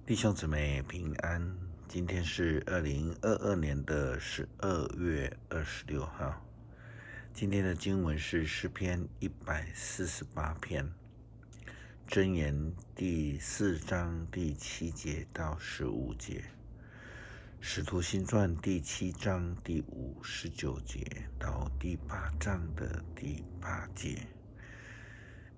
弟兄姊妹平安，今天是2022年的12月26号。今天的经文是诗篇148篇，箴言第4章第7节到15节，使徒行传第7章第59节到第8章的第8节。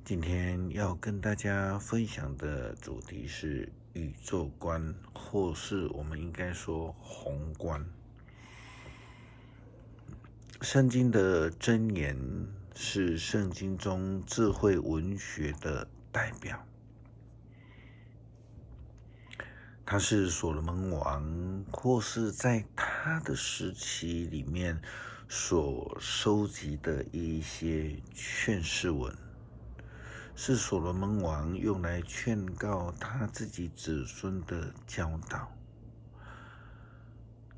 今天要跟大家分享的主题是宇宙观，或是我们应该说宏观。圣经的箴言是圣经中智慧文学的代表，它是所罗门王或是在他的时期里面所收集的一些劝世文，是所罗门王用来劝告他自己子孙的教导。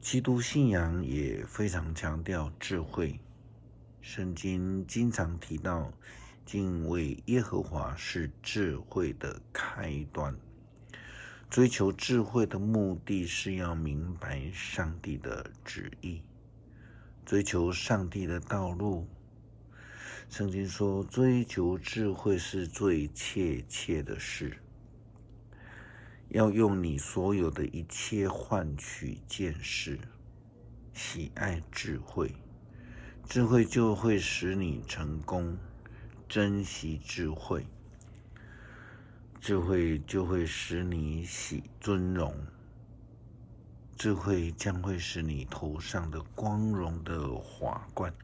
基督信仰也非常强调智慧，圣经经常提到敬畏耶和华是智慧的开端。追求智慧的目的是要明白上帝的旨意，追求上帝的道路。圣经说，追求智慧是最切切的事，要用你所有的一切换取见识。喜爱智慧，智慧就会使你成功；珍惜智慧，智慧就会使你喜尊荣。智慧将会使你头上的光荣的华冠。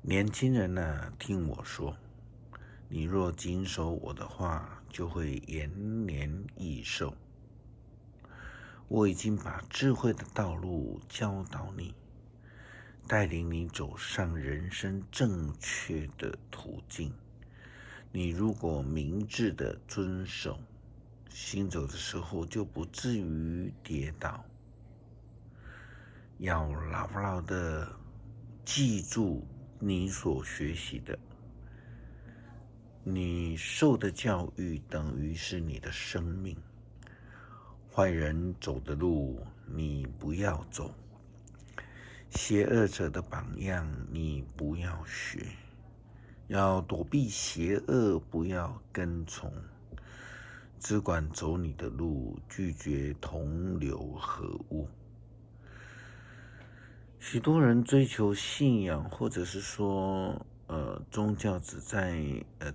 年轻人啊，听我说，你若谨守我的话，就会延年益寿。我已经把智慧的道路教导你，带领你走上人生正确的途径。你如果明智的遵守，行走的时候就不至于跌倒。要牢牢的记住你所学习的，你受的教育等于是你的生命。坏人走的路你不要走，邪恶者的榜样你不要学，要躲避邪恶，不要跟从，只管走你的路，拒绝同流合污。许多人追求信仰，或者是说宗教只在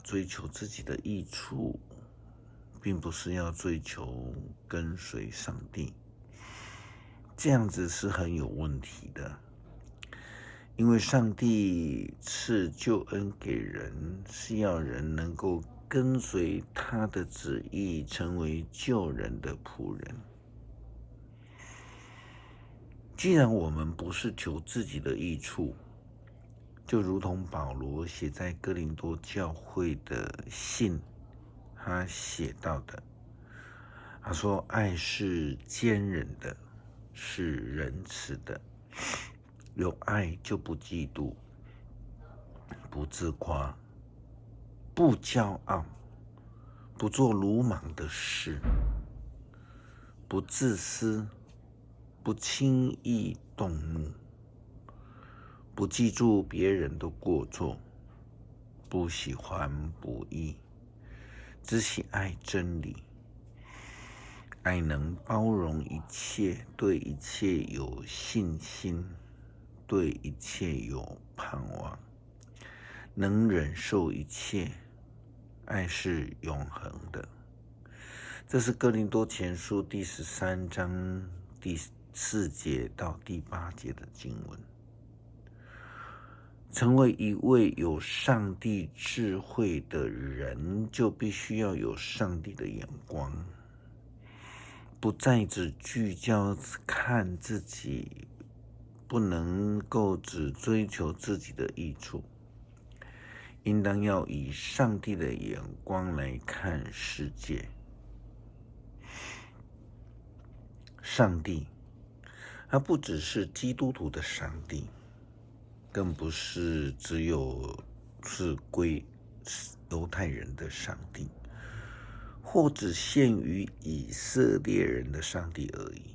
追求自己的益处，并不是要追求跟随上帝。这样子是很有问题的，因为上帝赐救恩给人，是要人能够跟随他的旨意，成为救人的仆人。既然我们不是求自己的益处，就如同保罗写在哥林多教会的信，他写到的，他说，爱是坚忍的，是仁慈的，有爱就不嫉妒，不自夸，不骄傲，不做鲁莽的事，不自私，不轻易动怒，不记住别人的过错，不喜欢不义，只喜爱真理。爱能包容一切，对一切有信心，对一切有盼望，能忍受一切。爱是永恒的。这是哥林多前书第13章第4节到第8节的经文。成为一位有上帝智慧的人，就必须要有上帝的眼光，不再只聚焦看自己，不能够只追求自己的益处，应当要以上帝的眼光来看世界。上帝，他不只是基督徒的上帝，更不是只有是归犹太人的上帝，或只限于以色列人的上帝而已。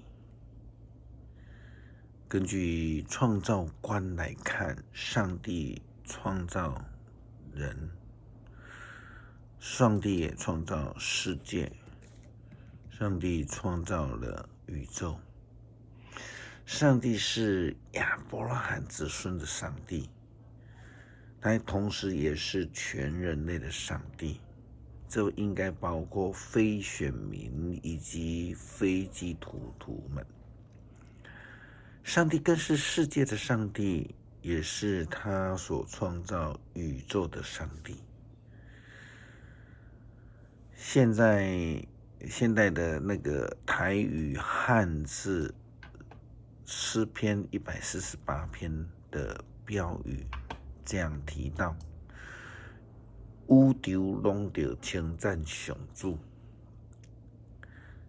根据创造观来看，上帝创造人，上帝也创造世界，上帝创造了宇宙。上帝是亚伯拉罕子孙的上帝，他同时也是全人类的上帝，这应该包括非选民以及非基督徒们。上帝更是世界的上帝，也是他所创造宇宙的上帝。现代的那个台语汉字诗篇148篇的标语这样提到：宇宙拢着称赞上主。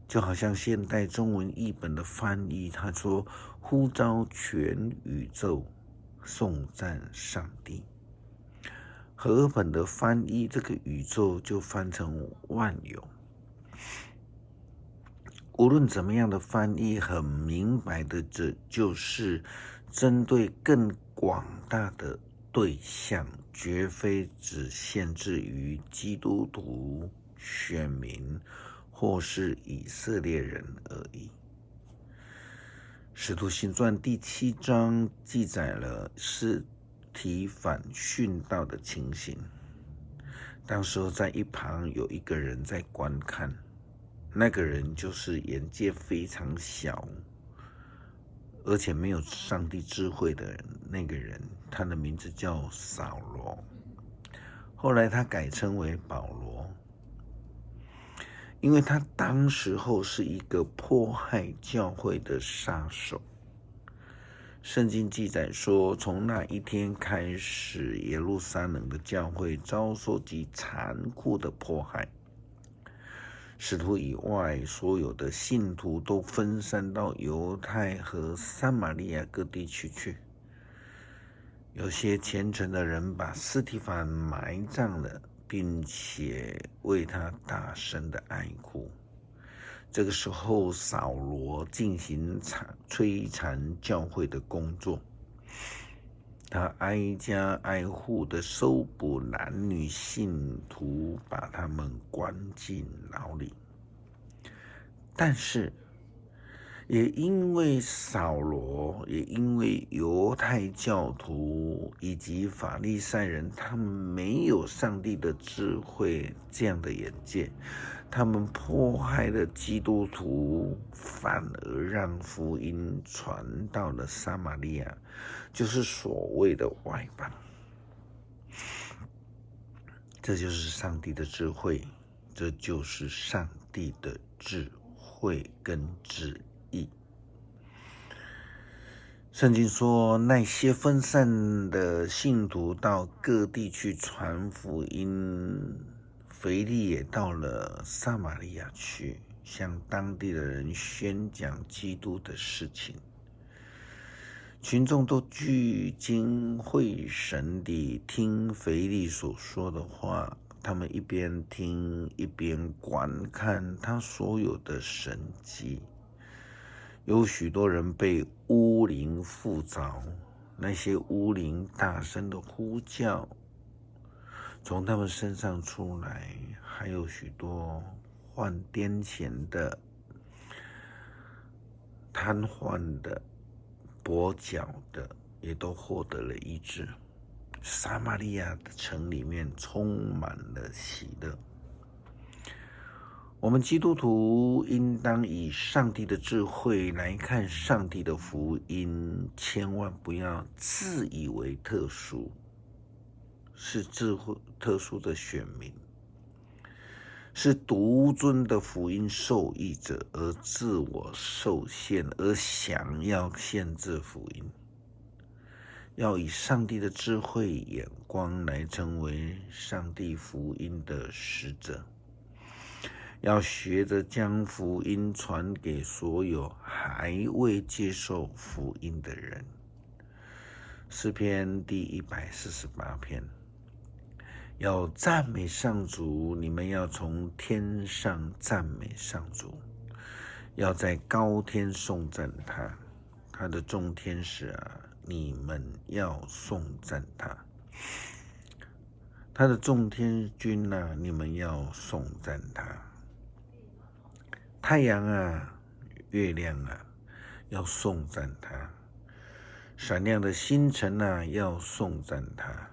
就好像现代中文译本的翻译，他说呼召全宇宙颂赞上帝。和本的翻译，这个宇宙就翻成万有。无论怎么样的翻译，很明白的，这就是针对更广大的对象，绝非只限制于基督徒、选民或是以色列人而已。使徒行传第7章记载了司提反殉道的情形。当时候在一旁有一个人在观看，那个人就是眼界非常小，而且没有上帝智慧的人。那个人他的名字叫扫罗，后来他改称为保罗。因为他当时候是一个迫害教会的杀手。圣经记载说，从那一天开始，耶路撒冷的教会遭受极残酷的迫害。使徒以外所有的信徒都分散到犹太和撒玛利亚各地区去。有些虔诚的人把司提反埋葬了，并且为他大声的哀哭。这个时候，扫罗进行摧残教会的工作，他挨家挨户的搜捕男女信徒，把他们关进牢里。但是也因为扫罗，也因为犹太教徒以及法利赛人，他们没有上帝的智慧这样的眼界，他们迫害了基督徒，反而让福音传到了撒玛利亚，就是所谓的外邦。这就是上帝的智慧，这就是上帝的智慧跟旨意。圣经说，那些分散的信徒到各地去传福音，腓利也到了撒玛利亚去，向当地的人宣讲基督的事情。群众都聚精会神地听腓利所说的话，他们一边听一边观看他所有的神迹。有许多人被污灵附着，那些污灵大声的呼叫，从他们身上出来，还有许多患癫痫的、瘫痪的、跛脚的，也都获得了医治。撒玛利亚的城里面充满了喜乐。我们基督徒应当以上帝的智慧来看上帝的福音，千万不要自以为特殊，是特殊的选民，是独尊的福音受益者，而自我受限，而想要限制福音。要以上帝的智慧眼光来成为上帝福音的使者。要学着将福音传给所有还未接受福音的人。诗篇第148篇，要赞美上主，你们要从天上赞美上主，要在高天颂赞他，他的众天使啊，你们要颂赞他，他的众天军啊，你们要颂赞他，太阳啊，月亮啊，要颂赞他，闪亮的星辰啊，要颂赞他，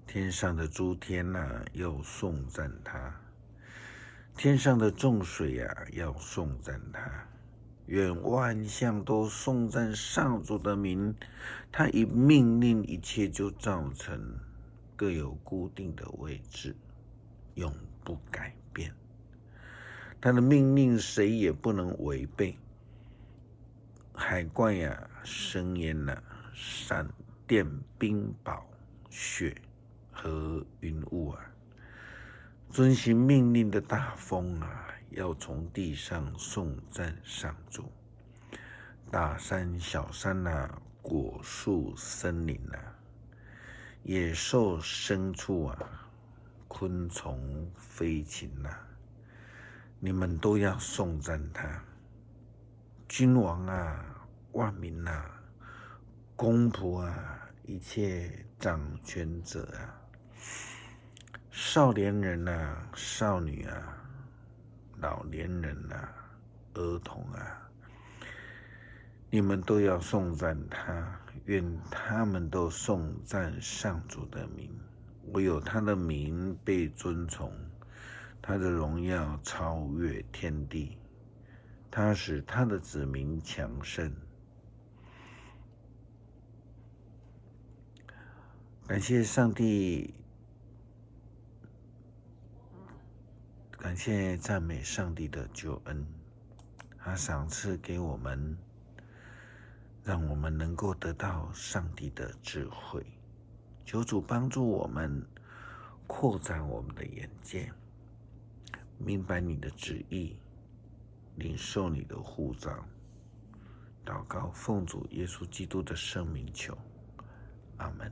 天上的诸天啊，要颂赞他，天上的众水啊，要颂赞他。愿万象都颂赞上主的名，他一命令，一切就造成，各有固定的位置，永不改变。他的命令谁也不能违背。海怪呀，深渊呐，闪电、冰雹、雪和云雾啊，遵行命令的大风啊，要从地上颂赞上主。大山小山啊，果树森林啊，野兽牲畜啊，昆虫飞禽啊，你们都要颂赞他。君王啊，万民啊，公仆啊，一切掌权者啊，少年人啊，少女啊，老年人啊，儿童啊，你们都要颂赞他，愿他们都颂赞上主的名，唯有他的名被尊崇，他的荣耀超越天地，他使他的子民强盛。感谢上帝，感谢赞美上帝的救恩，他赏赐给我们，让我们能够得到上帝的智慧。求主帮助我们扩展我们的眼界，明白你的旨意，领受你的呼召。祷告奉主耶稣基督的圣名求，阿们。